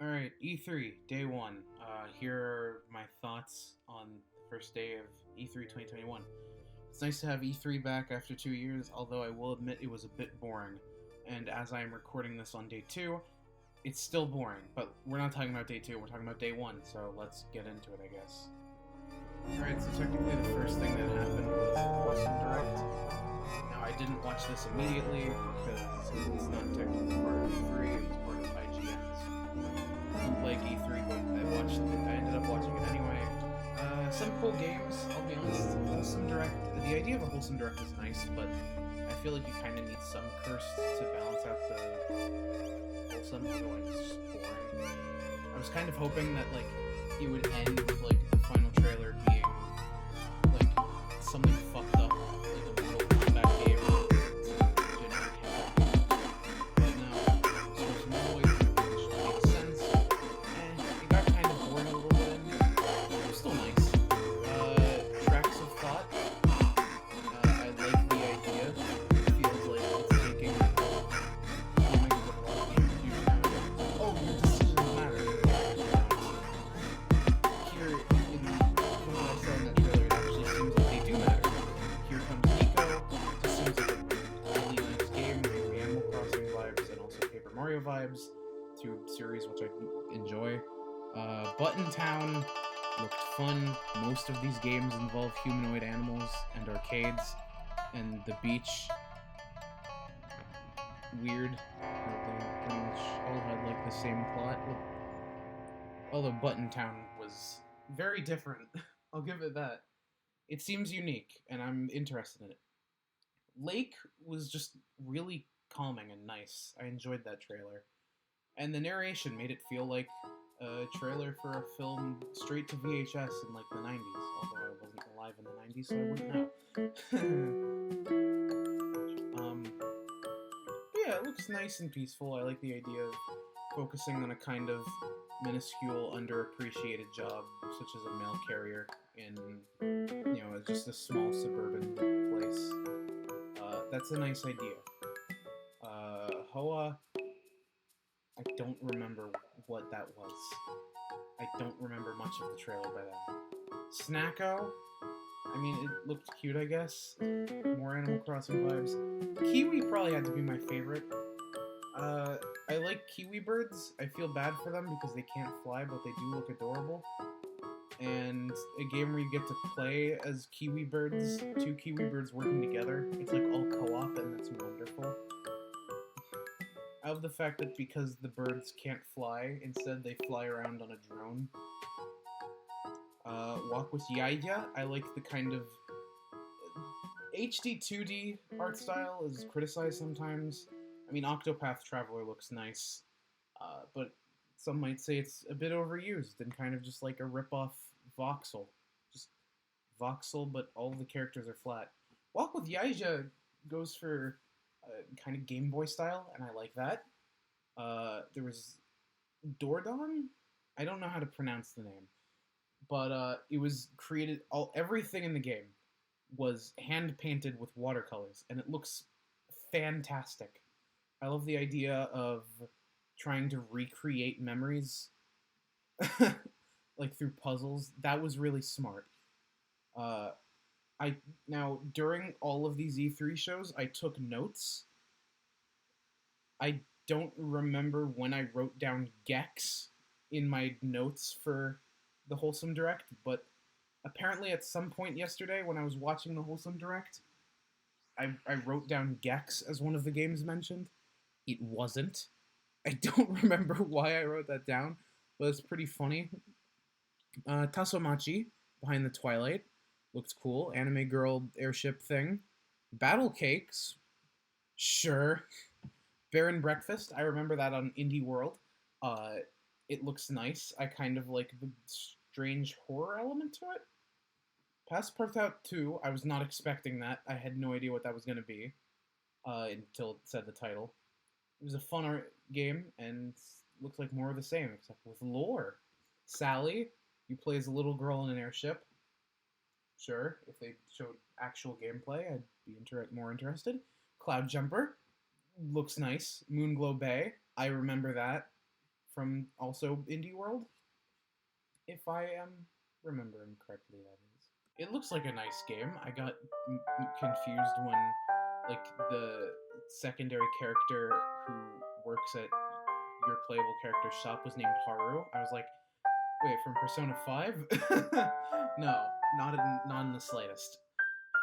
All right, E3 day one. Here are my thoughts on the first day of E3 2021. It's nice to have E3 back after 2 years, although I will admit it was a bit boring. And as I am recording this on day two, it's still boring. But we're not talking about day two, we're talking about day one, so let's get into it, I guess. Alright, so technically the first thing that happened was the Wholesome Direct. Now, I didn't watch this immediately because it's not technically part of E3, it was part of IGN's bootleg E3, but I ended up watching it anyway. Some cool games, I'll be honest. Wholesome Direct, the idea of a Wholesome Direct is nice, but I feel like you kind of need some curse to balance out the wholesome, otherwise it's just boring. I was kind of hoping that, like, it would end with, like, the final trailer being like something fucked up, like a Mortal Kombat game, generic hip but no, so there's no way which makes sense, and it got kind of boring a little bit. It was still nice. Tracks of Thought. I like the idea. It feels like it's taking comics that a lot of games do now. Oh, your decisions matter. Here, from what I saw in that trailer, it actually seems like they do matter. Here comes Nico. It just seems like a really nice game, giving me Animal Crossing vibes and also Paper Mario vibes. Two series which I enjoy. Button Town looked fun. Most of these games involve humanoid animals and arcades, and the beach. Weird. They pretty much all had like the same plot. Although Button Town was very different. I'll give it that. It seems unique, and I'm interested in it. Lake was just really calming and nice. I enjoyed that trailer. And the narration made it feel like a trailer for a film straight to VHS in like the 90s, although I wasn't alive in the 90s, so I wouldn't know. Yeah, it looks nice and peaceful. I like the idea of focusing on a kind of minuscule, underappreciated job, such as a mail carrier in, just a small suburban place. That's a nice idea. Hoa, I don't remember what that was. I don't remember much of the trailer by then. Snacko, I mean, it looked cute, I guess. More Animal Crossing vibes. Kiwi probably had to be my favorite. I like kiwi birds. I feel bad for them because they can't fly, but they do look adorable. And a game where you get to play as kiwi birds, two kiwi birds working together. It's like all co-op, and that's wonderful. I love the fact that because the birds can't fly, instead they fly around on a drone. Walk with Yaya. I like the kind of HD 2D art style is criticized sometimes. I mean, Octopath Traveler looks nice, but some might say it's a bit overused and kind of just like a rip-off Voxel. Just Voxel, but all the characters are flat. Walk with Yaija goes for kind of Game Boy style, and I like that. There was Dordon? I don't know how to pronounce the name, but it was created. Everything in the game was hand painted with watercolors, and it looks fantastic. I love the idea of trying to recreate memories, like through puzzles. That was really smart. Uh, I now during all of these E3 shows, I took notes. I don't remember when I wrote down Gex in my notes for the Wholesome Direct, but apparently at some point yesterday when I was watching the Wholesome Direct, I wrote down Gex as one of the games mentioned. It wasn't. I don't remember why I wrote that down, but it's pretty funny. Tasomachi, Behind the Twilight, looked cool. Anime girl airship thing. Battle Cakes, sure. Baron Breakfast, I remember that on Indie World. It looks nice. I kind of like the strange horror element to it. Passepartout 2, I was not expecting that. I had no idea what that was going to be until it said the title. It was a fun art game and looks like more of the same, except with lore. Sally, you play as a little girl in an airship. Sure, if they showed actual gameplay, I'd be more interested. Cloud Jumper looks nice. Moonglow Bay, I remember that from also Indie World, if I am remembering correctly. That is. It looks like a nice game. I got confused when like the secondary character who works at your playable character's shop was named Haru. I was like, wait, from Persona 5? No, not in the slightest.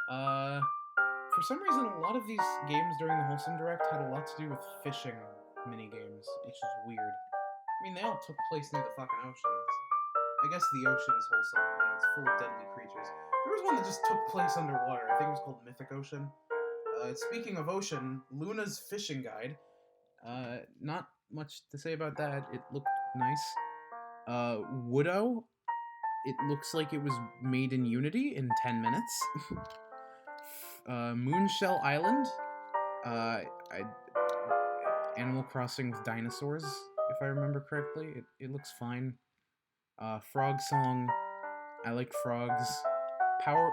For some reason, a lot of these games during the Wholesome Direct had a lot to do with fishing mini games, which is weird. I mean, they all took place near the fucking oceans. I guess the ocean is wholesome. You know, it's full of deadly creatures. There was one that just took place underwater. I think it was called Mythic Ocean. Speaking of ocean, Luna's Fishing Guide. Not much to say about that. It looked nice. Woodo. It looks like it was made in Unity in 10 minutes. Moonshell Island. Animal Crossing with dinosaurs, if I remember correctly. It looks fine. Frog Song. I like frogs. Power.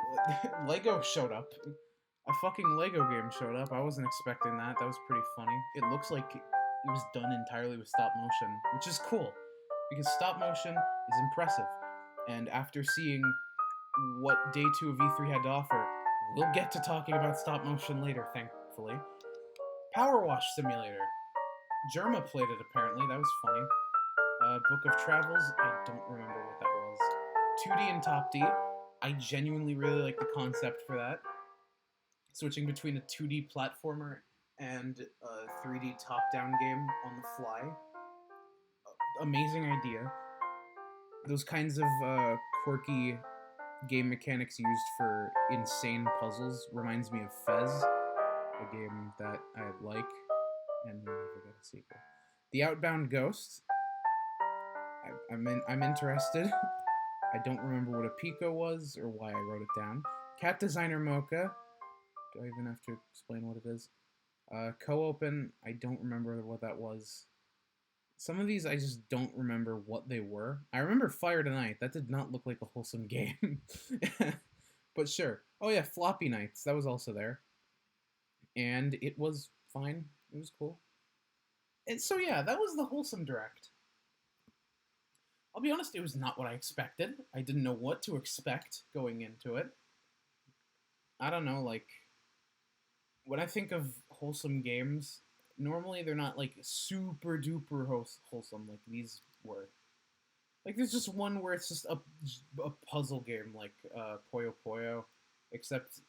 Lego showed up. A fucking Lego game showed up. I wasn't expecting that. That was pretty funny. It looks like it was done entirely with stop motion, which is cool because stop motion is impressive. And after seeing what Day 2 of E3 had to offer, we'll get to talking about stop motion later, thankfully. Power Wash Simulator. Germa played it apparently. That was funny. Book of Travels. I don't remember what that was. 2D and Top D. I genuinely really like the concept for that. Switching between a 2D platformer and a 3D top-down game on the fly. Amazing idea. Those kinds of quirky game mechanics used for insane puzzles reminds me of Fez, a game that I like and will never get a sequel. The Outbound Ghost. I'm interested. I don't remember what a Pico was or why I wrote it down. Cat Designer Mocha. Do I even have to explain what it is? Co-open. I don't remember what that was. Some of these I just don't remember what they were. I remember Fire Tonight. That did not look like a wholesome game. But sure. Oh yeah, Floppy Nights. That was also there. And it was fine. It was cool. And so yeah, that was the Wholesome Direct. I'll be honest, it was not what I expected. I didn't know what to expect going into it. I don't know, like, when I think of wholesome games, normally they're not, like, super duper wholesome like these were. Like, there's just one where it's just a puzzle game, like Puyo Puyo, except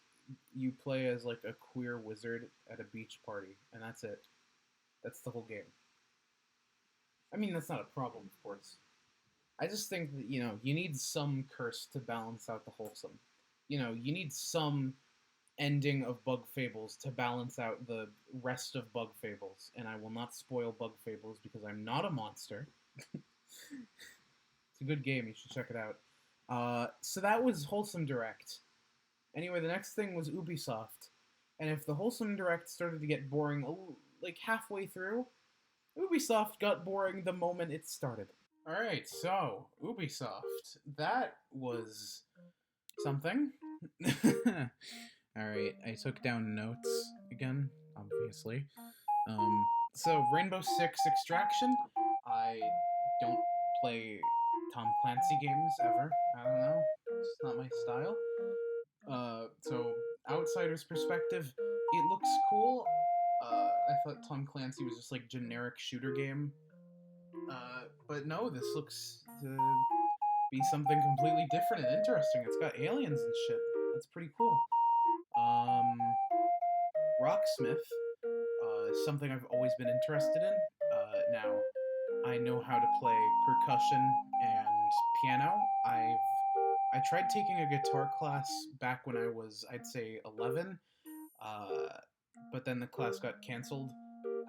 you play as, like, a queer wizard at a beach party, and that's it. That's the whole game. I mean, that's not a problem, of course. I just think that, you know, you need some curse to balance out the wholesome. You know, you need some ending of Bug Fables to balance out the rest of Bug Fables. And I will not spoil Bug Fables because I'm not a monster. It's a good game. You should check it out. So that was Wholesome Direct. Anyway, the next thing was Ubisoft. And if the Wholesome Direct started to get boring, like halfway through, Ubisoft got boring the moment it started. Alright, so, Ubisoft. That was something. Alright, I took down notes again, obviously. So, Rainbow Six Extraction. I don't play Tom Clancy games ever. I don't know. It's not my style. So, outsider's perspective, it looks cool. I thought Tom Clancy was just like generic shooter game. But no, this looks to be something completely different and interesting. It's got aliens and shit. That's pretty cool. Rocksmith, something I've always been interested in. Now, I know how to play percussion and piano. I tried taking a guitar class back when I was, I'd say, 11, but then the class got canceled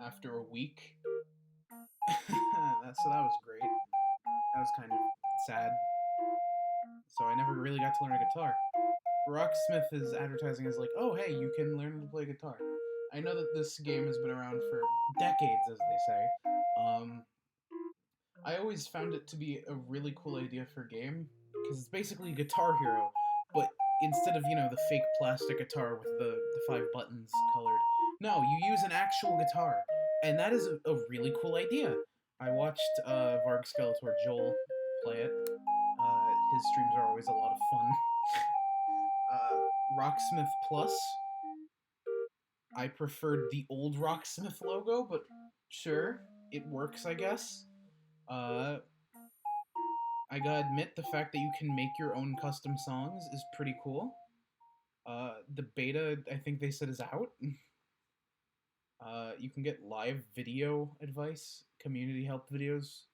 after a week. So that was great. That was kind of sad. So I never really got to learn a guitar. Rocksmith is advertising as like, oh hey, you can learn to play guitar. I know that this game has been around for decades, as they say. I always found it to be a really cool idea for a game, because it's basically Guitar Hero, but instead of, you know, the fake plastic guitar with the 5 buttons colored, no, you use an actual guitar. And that is a really cool idea. I watched Varg Skeletor Joel play it. His streams are always a lot of fun. Rocksmith Plus, I preferred the old Rocksmith logo, but sure, it works, I guess. Uh, I gotta admit, the fact that you can make your own custom songs is pretty cool. The beta, I think they said, is out. You can get live video advice, community help videos.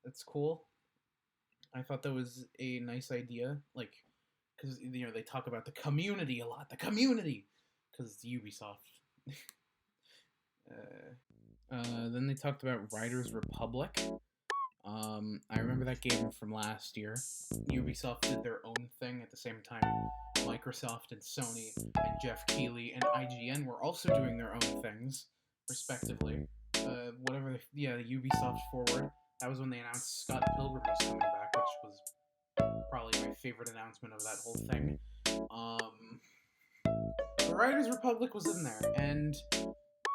That's cool. I thought that was a nice idea, like, because they talk about the community a lot. The community, because it's Ubisoft. Then they talked about Riders Republic. I remember that game from last year. Ubisoft did their own thing at the same time. Microsoft and Sony and Jeff Keighley and IGN were also doing their own things, respectively. The Ubisoft Forward. That was when they announced Scott Pilgrim was coming back, which was probably my favorite announcement of that whole thing. The Riders Republic was in there, and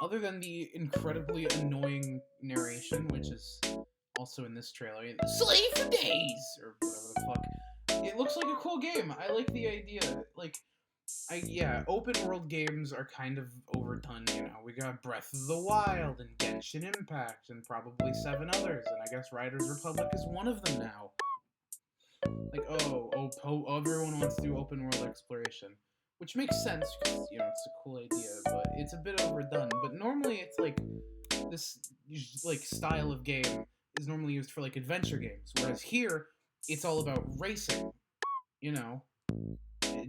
other than the incredibly annoying narration, which is also in this trailer, Slave for Days, or whatever the fuck, it looks like a cool game. I like the idea. Open world games are kind of overdone, We got Breath of the Wild and Genshin Impact and probably 7 others, and I guess Riders Republic is one of them now. Everyone wants to do open world exploration. Which makes sense, because, it's a cool idea, but it's a bit overdone. But normally it's this style of game is normally used for adventure games, whereas here it's all about racing,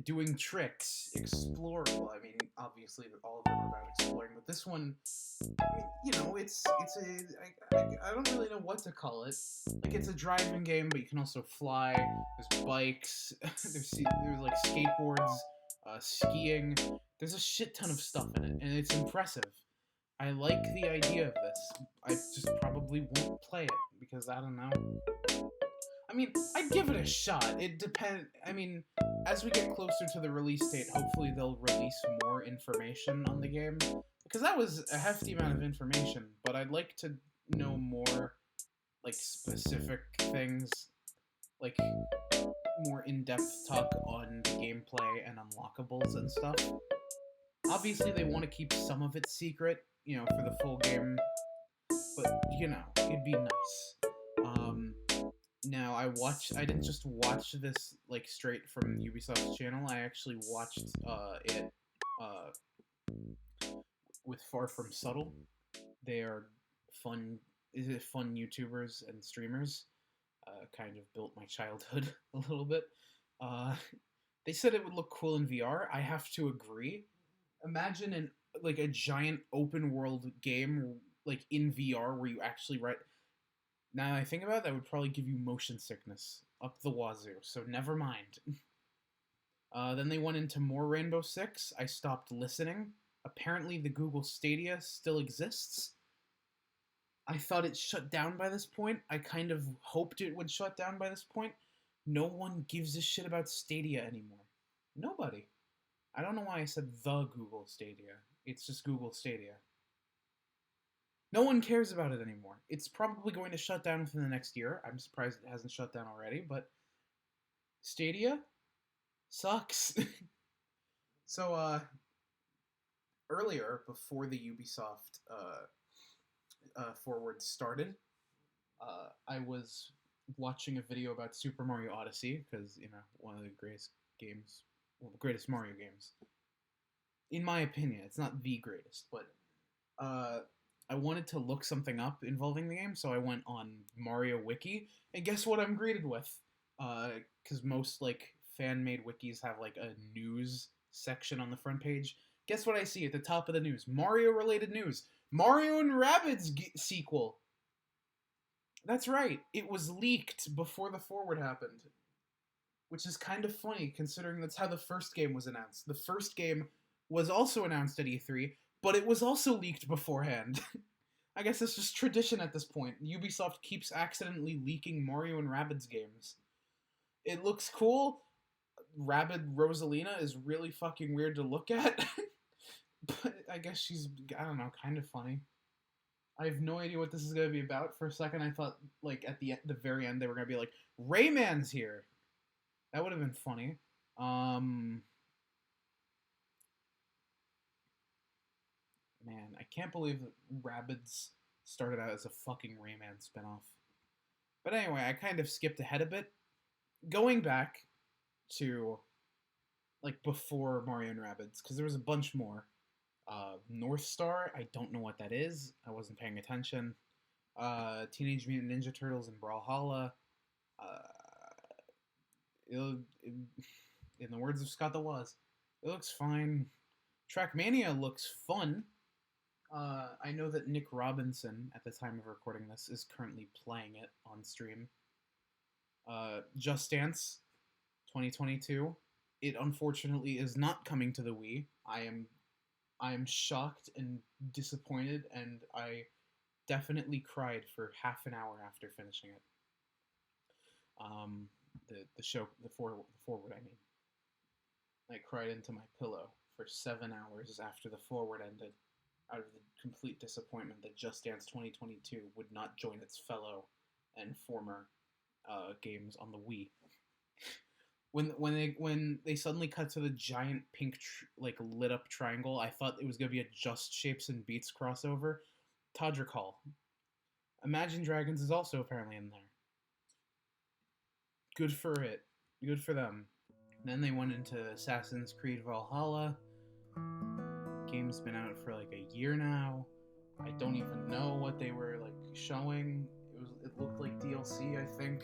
doing tricks, explore. Well, I mean, obviously all of them are about exploring, but this one, I don't really know what to call it. It's a driving game, but you can also fly. There's bikes. there's skateboards, skiing. There's a shit ton of stuff in it, and it's impressive. I like the idea of this. I just probably won't play it because I don't know. I mean, I'd give it a shot. It depends. I mean, as we get closer to the release date, hopefully they'll release more information on the game. Because that was a hefty amount of information, but I'd like to know more, specific things, more in-depth talk on the gameplay and unlockables and stuff. Obviously, they want to keep some of it secret, for the full game, but, it'd be nice. Now, I didn't just watch this, straight from Ubisoft's channel. I actually watched it with Far From Subtle. They are fun YouTubers and streamers. Kind of built my childhood a little bit. They said it would look cool in VR. I have to agree. Imagine a giant open world game in VR where you actually write. Now that I think about it, that would probably give you motion sickness up the wazoo, so never mind. Then they went into more Rainbow Six. I stopped listening. Apparently the Google Stadia still exists. I thought it shut down by this point. I kind of hoped it would shut down by this point. No one gives a shit about Stadia anymore. Nobody. I don't know why I said the Google Stadia. It's just Google Stadia. No one cares about it anymore. It's probably going to shut down within the next year. I'm surprised it hasn't shut down already, but Stadia sucks. So, earlier, before the Ubisoft Forward started, I was watching a video about Super Mario Odyssey, because, one of the greatest games, well, the greatest Mario games. In my opinion, it's not the greatest, but I wanted to look something up involving the game, so I went on Mario Wiki, and guess what I'm greeted with? Because most, fan-made wikis have, a news section on the front page. Guess what I see at the top of the news? Mario-related news. Mario and Rabbids sequel. That's right. It was leaked before the Forward happened. Which is kind of funny, considering that's how the first game was announced. The first game was also announced at E3, but it was also leaked beforehand. I guess it's just tradition at this point. Ubisoft keeps accidentally leaking Mario and Rabbids games. It looks cool. Rabbid Rosalina is really fucking weird to look at. But I guess she's, I don't know, kind of funny. I have no idea what this is gonna be about. For a second, I thought like at the very end they were gonna be like Rayman's here. That would have been funny. Um, Man, I can't believe that Rabbids started out as a fucking Rayman spinoff. But anyway, I kind of skipped ahead a bit. Going back to like before Mario and Rabbids, because there was a bunch more. North Star, I don't know what that is. I wasn't paying attention. Teenage Mutant Ninja Turtles and Brawlhalla. Uh, it, in the words of Scott the Woz, it looks fine. Trackmania looks fun. I know that Nick Robinson, at the time of recording this, is currently playing it on stream. Just Dance 2022. It unfortunately is not coming to the Wii. I am shocked and disappointed, and I definitely cried for half an hour after finishing it. The forward. I mean, I cried into my pillow for 7 hours after the forward ended, out of the complete disappointment that Just Dance 2022 would not join its fellow and former games on the Wii. When they suddenly cut to the giant pink like lit up triangle, I thought it was gonna be a Just Shapes and Beats crossover. Todrick Hall. Imagine Dragons is also apparently in there. Good for it. Good for them. Then they went into Assassin's Creed Valhalla. Game's been out for like a year now. I don't even know what they were like showing. It looked like DLC, I think.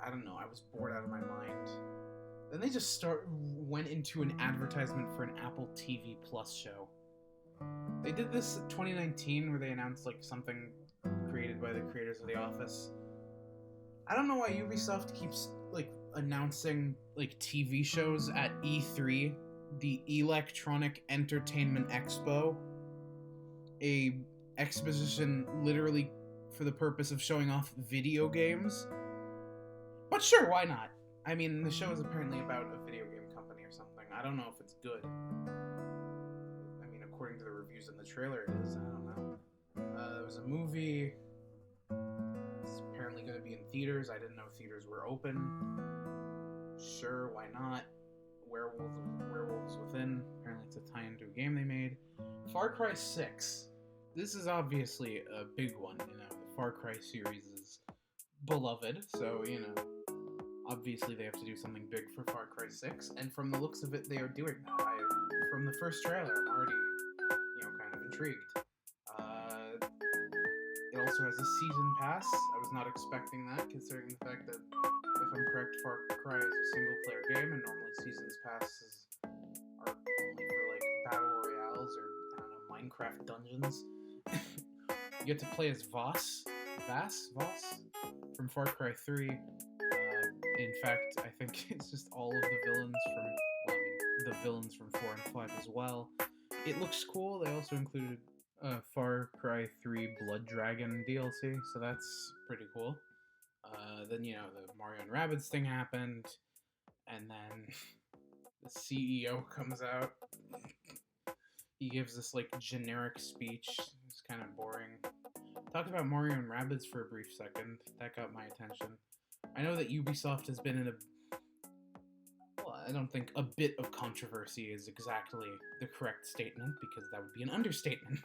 I don't know. I was bored out of my mind. Then they just went into an advertisement for an Apple TV Plus show. They did this in 2019 where they announced like something created by the creators of The Office. I don't know why Ubisoft keeps like announcing like TV shows at E3, the Electronic Entertainment Expo, a exposition literally for the purpose of showing off video games. But sure, why not? I mean, the show is apparently about a video game company or something. I don't know if it's good. I mean, according to the reviews in the trailer, it is. I don't know. There was a movie. It's apparently going to be in theaters. I didn't know theaters were open. Sure, why not? Werewolves Within. Apparently it's a tie-in to a game they made. Far Cry 6. This is obviously a big one, you know. The Far Cry series is beloved, so, you know, obviously they have to do something big for Far Cry 6, and from the looks of it, they are doing that. From the first trailer, I'm already, you know, kind of intrigued. It also has a season pass. I was not expecting that, considering the fact that, if I'm correct, Far Cry is a single-player game, and normally seasons passes are only for, like, battle royales or, I don't know, Minecraft dungeons. You get to play as Voss from Far Cry 3. In fact, I think it's just all of the villains from, well, I mean, the villains from 4 and 5 as well. It looks cool. They also included Far Cry 3 Blood Dragon DLC, so that's pretty cool. Then, you know, the Mario and Rabbids thing happened, and then the CEO comes out. He gives this, like, generic speech. It's kind of boring. Talked about Mario and Rabbids for a brief second. That got my attention. I know that Ubisoft has been in a... Well, I don't think a bit of controversy is exactly the correct statement, because that would be an understatement.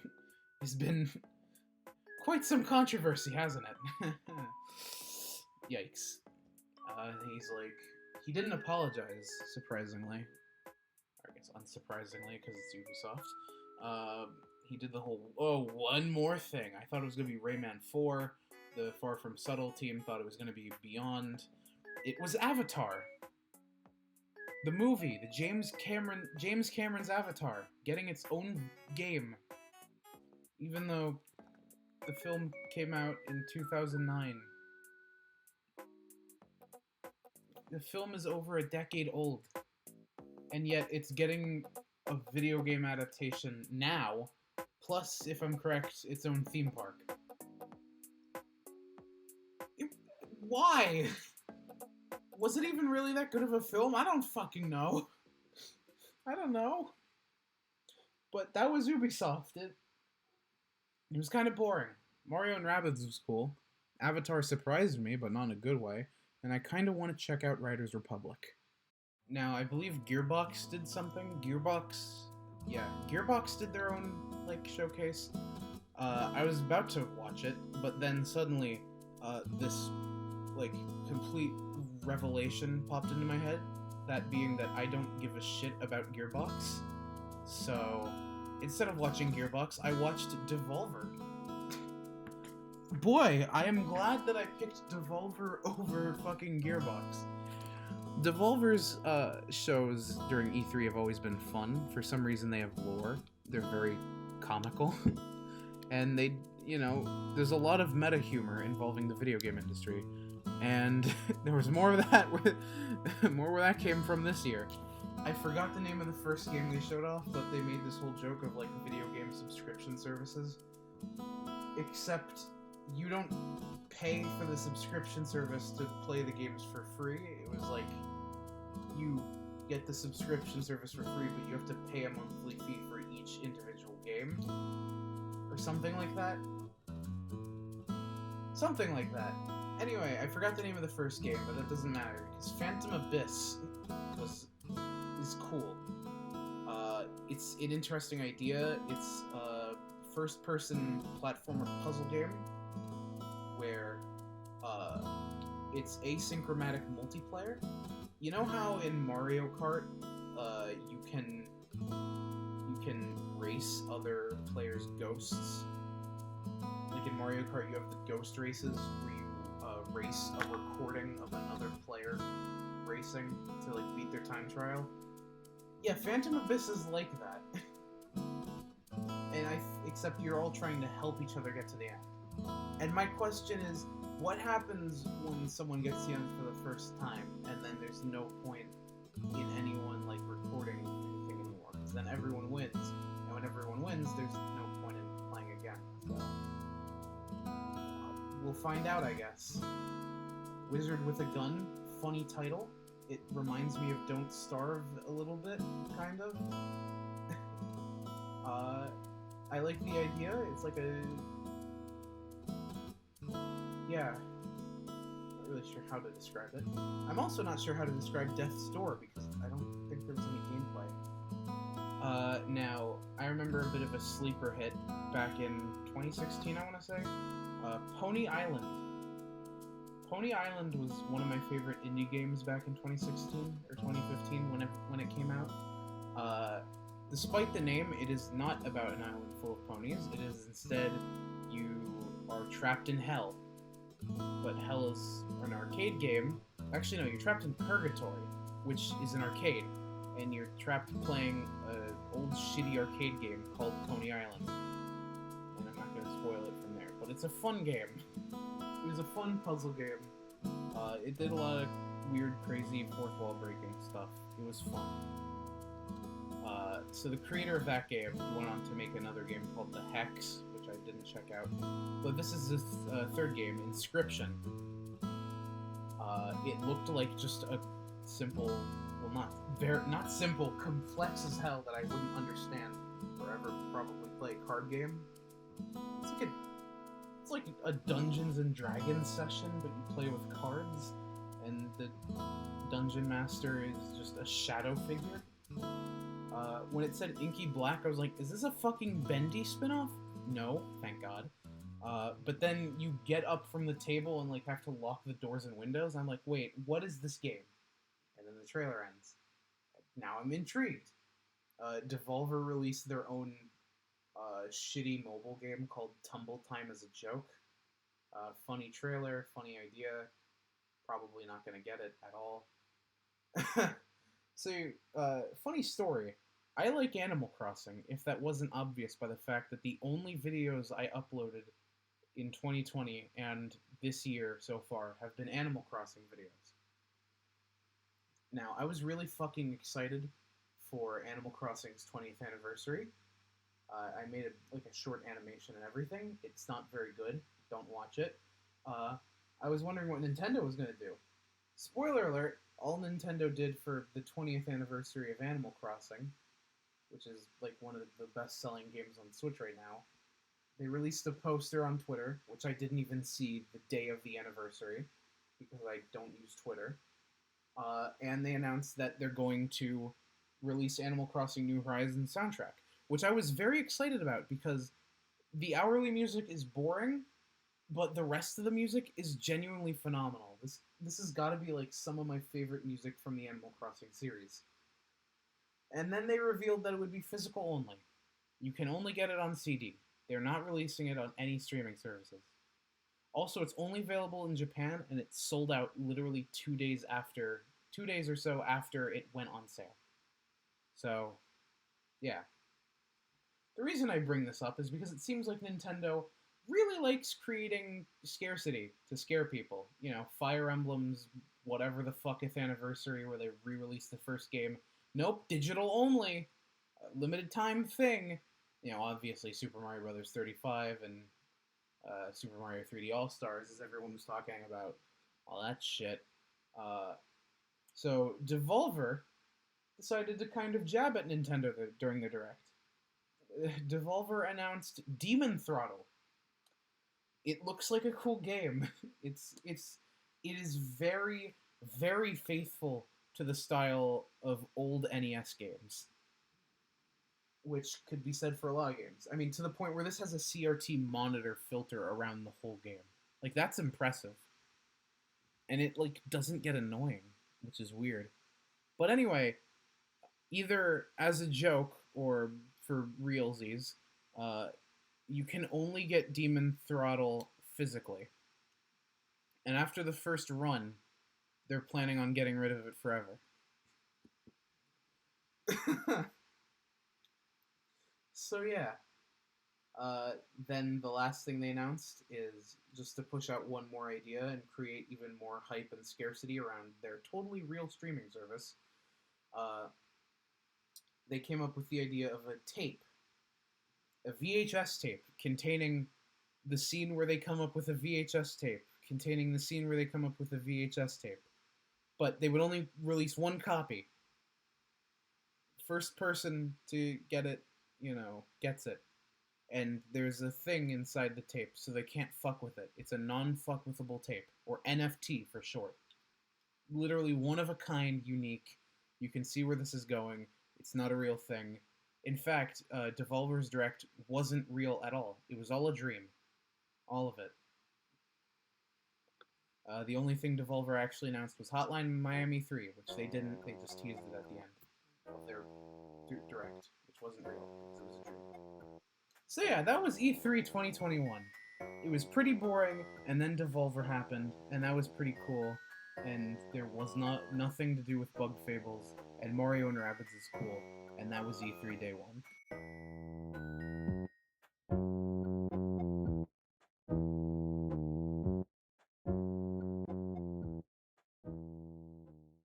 There's been quite some controversy, hasn't it? Yikes. He's like... He didn't apologize, surprisingly. Or I guess unsurprisingly, because it's Ubisoft. He did the whole, oh, one more thing. I thought it was going to be Rayman 4. The Far From Subtle team thought it was going to be Beyond. It was Avatar. The movie, the James Cameron's Avatar, getting its own game. Even though the film came out in 2009. The film is over a decade old. And yet it's getting a video game adaptation now. Plus, if I'm correct, its own theme park. Why? Was it even really that good of a film? I don't fucking know. I don't know. But that was Ubisoft. It was kind of boring. Mario and Rabbids was cool. Avatar surprised me, but not in a good way, and I kind of want to check out Riders Republic. Now, I believe Gearbox did something. Gearbox did their own like showcase. I was about to watch it, but then suddenly, this like complete revelation popped into my head. That being that I don't give a shit about Gearbox. So instead of watching Gearbox, I watched Devolver. Boy, I am glad that I picked Devolver over fucking Gearbox. Devolver's shows during E3 have always been fun. For some reason, they have lore. They're very comical. And they, there's a lot of meta humor involving the video game industry. And there was more of that, more where that came from this year. I forgot the name of the first game they showed off, but they made this whole joke of like video game subscription services. Except you don't pay for the subscription service to play the games for free. It was like you get the subscription service for free, but you have to pay a monthly fee for each individual game. Or something like that. Something like that. Anyway, I forgot the name of the first game, but that doesn't matter, because Phantom Abyss is cool. It's an interesting idea. It's a first-person platformer puzzle game where it's asynchromatic multiplayer. You know how in Mario Kart you can race other players' ghosts? Like in Mario Kart, you have the ghost races where you race a recording of another player racing to like beat their time trial. Yeah, Phantom Abyss is like that. And except you're all trying to help each other get to the end. And my question is, what happens when someone gets to the end for the first time, and then there's no point in anyone like recording anything anymore? Because then everyone wins, and when everyone wins, there's no point in playing again. So we'll find out, I guess. Wizard with a Gun, funny title. It reminds me of Don't Starve a little bit, kind of. I like the idea. It's like yeah. Not really sure how to describe it. I'm also not sure how to describe Death's Door because I don't think there was any gameplay. Now, I remember a bit of a sleeper hit back in 2016, I want to say. Pony Island. Pony Island was one of my favorite indie games back in 2016 or 2015 when it came out. Despite the name, it is not about an island full of ponies. It is instead you are trapped in hell. But hell is an arcade game. Actually, no, you're trapped in Purgatory, which is an arcade, and you're trapped playing an old shitty arcade game called Pony Island. And I'm not going to spoil it from there, but it's a fun game. It was a fun puzzle game. It did a lot of weird, crazy fourth wall breaking stuff. It was fun. So the creator of that game went on to make another game called The Hex, which I didn't check out. But this is his third game, Inscription. It looked like just a simple, well, not simple, complex as hell that I wouldn't understand or ever probably play a card game. It's like a Dungeons and Dragons session, but you play with cards, and the dungeon master is just a shadow figure. When it said Inky Black, I was like, is this a fucking Bendy spinoff? No, thank God. But then you get up from the table and like have to lock the doors and windows. I'm like, wait, what is this game? And then the trailer ends. Now I'm intrigued. Devolver released their own shitty mobile game called Tumble Time as a Joke. Funny trailer, funny idea. Probably not gonna get it at all. So, funny story. I like Animal Crossing, if that wasn't obvious by the fact that the only videos I uploaded in 2020 and this year so far have been Animal Crossing videos. Now, I was really fucking excited for Animal Crossing's 20th anniversary. I made a short animation and everything. It's not very good. Don't watch it. I was wondering what Nintendo was going to do. Spoiler alert, all Nintendo did for the 20th anniversary of Animal Crossing, which is like one of the best-selling games on Switch right now, They released a poster on Twitter, which I didn't even see the day of the anniversary because I don't use Twitter. And they announced that they're going to release Animal Crossing New Horizons soundtrack, which I was very excited about because the hourly music is boring, but the rest of the music is genuinely phenomenal. This has got to be like some of my favorite music from the Animal Crossing series. And then they revealed that it would be physical only. You can only get it on CD. They're not releasing it on any streaming services. Also, it's only available in Japan, and it's sold out literally 2 days or so after it went on sale. So, yeah. The reason I bring this up is because it seems like Nintendo really likes creating scarcity to scare people. You know, Fire Emblem's whatever the fucketh anniversary where they re-released the first game. Nope, digital only, limited time thing. You know, obviously Super Mario Brothers 35 and Super Mario 3D All Stars, as everyone was talking about, all that shit. Uh, so Devolver decided to kind of jab at Nintendo during the direct. Devolver announced Demon Throttle. It looks like a cool game. It is very faithful to the style of old NES games, which could be said for a lot of games. I mean, to the point where this has a CRT monitor filter around the whole game. Like that's impressive. And it like doesn't get annoying, which is weird. But anyway, either as a joke or for realsies, uh, you can only get Demon Throttle physically. And after the first run, they're planning on getting rid of it forever. So yeah. Then the last thing they announced is just to push out one more idea and create even more hype and scarcity around their totally real streaming service. Uh, they came up with the idea of a tape, a VHS tape containing the scene where they come up with a VHS tape, containing the scene where they come up with a VHS tape. But they would only release one copy. First person to get it, gets it. And there's a thing inside the tape, so they can't fuck with it. It's a non-fuckwithable tape, or NFT for short. Literally one of a kind, unique. You can see where this is going. It's not a real thing. In fact, Devolver's Direct wasn't real at all. It was all a dream. All of it. The only thing Devolver actually announced was Hotline Miami 3, which they didn't. They just teased it at the end of their Direct, which wasn't real, because it was a dream. So yeah, that was E3 2021. It was pretty boring, and then Devolver happened, and that was pretty cool. And there was nothing to do with Bug Fables, and Mario and Rabbids is cool, and that was E3 day one.